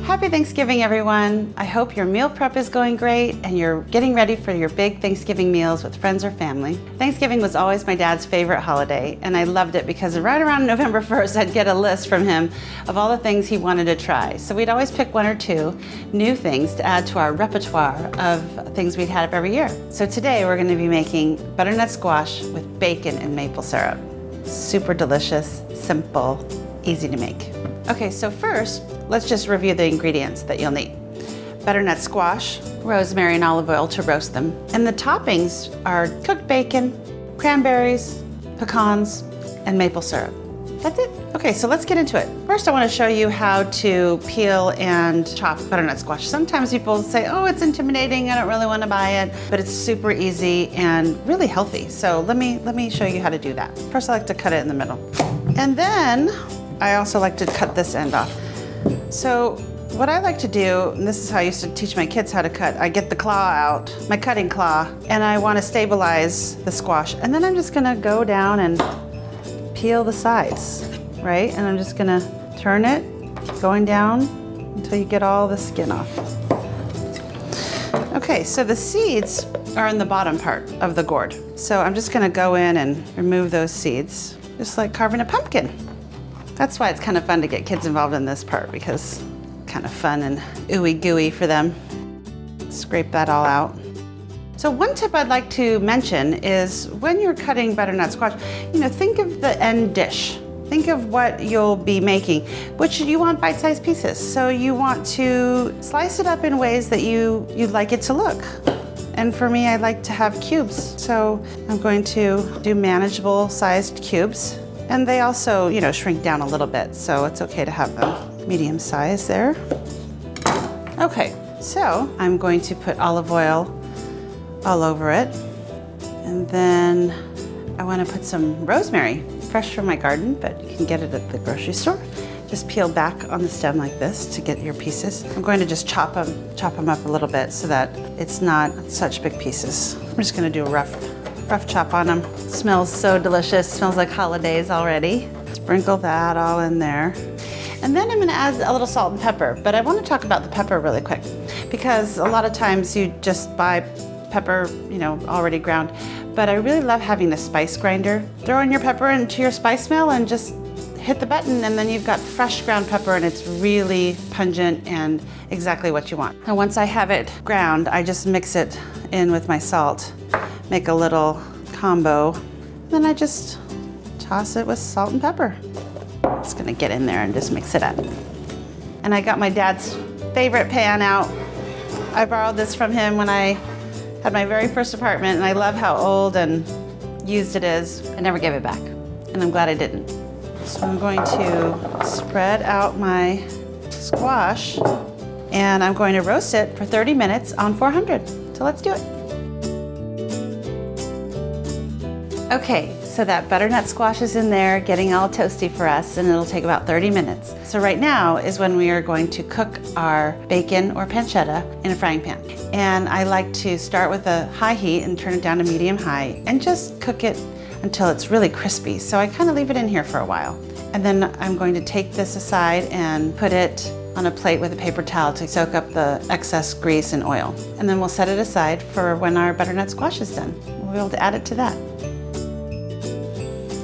Happy Thanksgiving, everyone. I hope your meal prep is going great and you're getting ready for your big Thanksgiving meals with friends or family. Thanksgiving was always my dad's favorite holiday, and I loved it because right around November 1st, I'd get a list from him of all the things he wanted to try. So we'd always pick one or two new things to add to our repertoire of things we'd had up every year. So today we're going to be making butternut squash with bacon and maple syrup. Super delicious, simple, easy to make. Okay, so first, let's just review the ingredients that you'll need. Butternut squash, rosemary and olive oil to roast them. And the toppings are cooked bacon, cranberries, pecans, and maple syrup. That's it. Okay, so let's get into it. First, I want to show you how to peel and chop butternut squash. Sometimes people say, oh, it's intimidating, I don't really want to buy it, but it's super easy and really healthy. So let me show you how to do that. First, I like to cut it in the middle. And then I also like to cut this end off. So what I like to do, and this is how I used to teach my kids how to cut, I get the claw out, my cutting claw, and I want to stabilize the squash. And then I'm just gonna go down and peel the sides, right? And I'm just gonna turn it, going down until you get all the skin off. Okay, so the seeds are in the bottom part of the gourd. So I'm just gonna go in and remove those seeds, just like carving a pumpkin. That's why it's kind of fun to get kids involved in this part, because it's kind of fun and ooey gooey for them. Scrape that all out. So one tip I'd like to mention is when you're cutting butternut squash, think of the end dish. Think of what you'll be making, which you want bite-sized pieces. So you want to slice it up in ways that you'd like it to look. And for me, I like to have cubes. So I'm going to do manageable sized cubes. And they also, shrink down a little bit, so it's okay to have them medium size there. Okay, so I'm going to put olive oil all over it. And then I want to put some rosemary, fresh from my garden, but you can get it at the grocery store. Just peel back on the stem like this to get your pieces. I'm going to just chop them up a little bit so that it's not such big pieces. I'm just going to do a rough chop on them. Smells so delicious, smells like holidays already. Sprinkle that all in there. And then I'm gonna add a little salt and pepper, but I wanna talk about the pepper really quick because a lot of times you just buy pepper, already ground, but I really love having the spice grinder. Throw in your pepper into your spice mill and just hit the button, and then you've got fresh ground pepper, and it's really pungent and exactly what you want. And once I have it ground, I just mix it in with my salt, make a little combo, then I just toss it with salt and pepper. It's gonna get in there and just mix it up. And I got my dad's favorite pan out. I borrowed this from him when I had my very first apartment, and I love how old and used it is. I never gave it back, and I'm glad I didn't. So I'm going to spread out my squash, and I'm going to roast it for 30 minutes on 400. So let's do it. Okay, so that butternut squash is in there getting all toasty for us, and it'll take about 30 minutes. So right now is when we are going to cook our bacon or pancetta in a frying pan. And I like to start with a high heat and turn it down to medium high and just cook it until it's really crispy. So I kind of leave it in here for a while. And then I'm going to take this aside and put it on a plate with a paper towel to soak up the excess grease and oil. And then we'll set it aside for when our butternut squash is done. We'll be able to add it to that.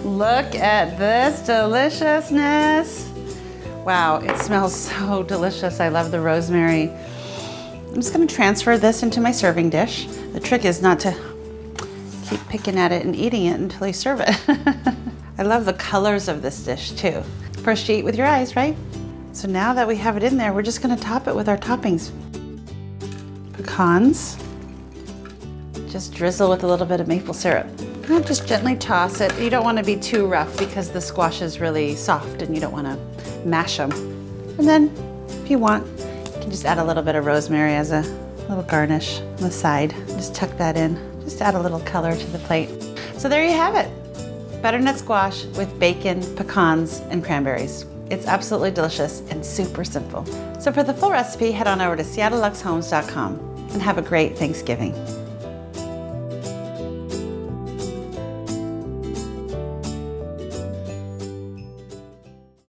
Look at this deliciousness. Wow, it smells so delicious. I love the rosemary. I'm just gonna transfer this into my serving dish. The trick is not to keep picking at it and eating it until you serve it. I love the colors of this dish too. First you eat with your eyes, right? So now that we have it in there, we're just gonna top it with our toppings. Pecans. Just drizzle with a little bit of maple syrup. And just gently toss it. You don't want to be too rough because the squash is really soft and you don't want to mash them. And then if you want, you can just add a little bit of rosemary as a little garnish on the side. Just tuck that in. Just add a little color to the plate. So there you have it. Butternut squash with bacon, pecans, and cranberries. It's absolutely delicious and super simple. So for the full recipe, head on over to SeattleLuxeHomes.com and have a great Thanksgiving.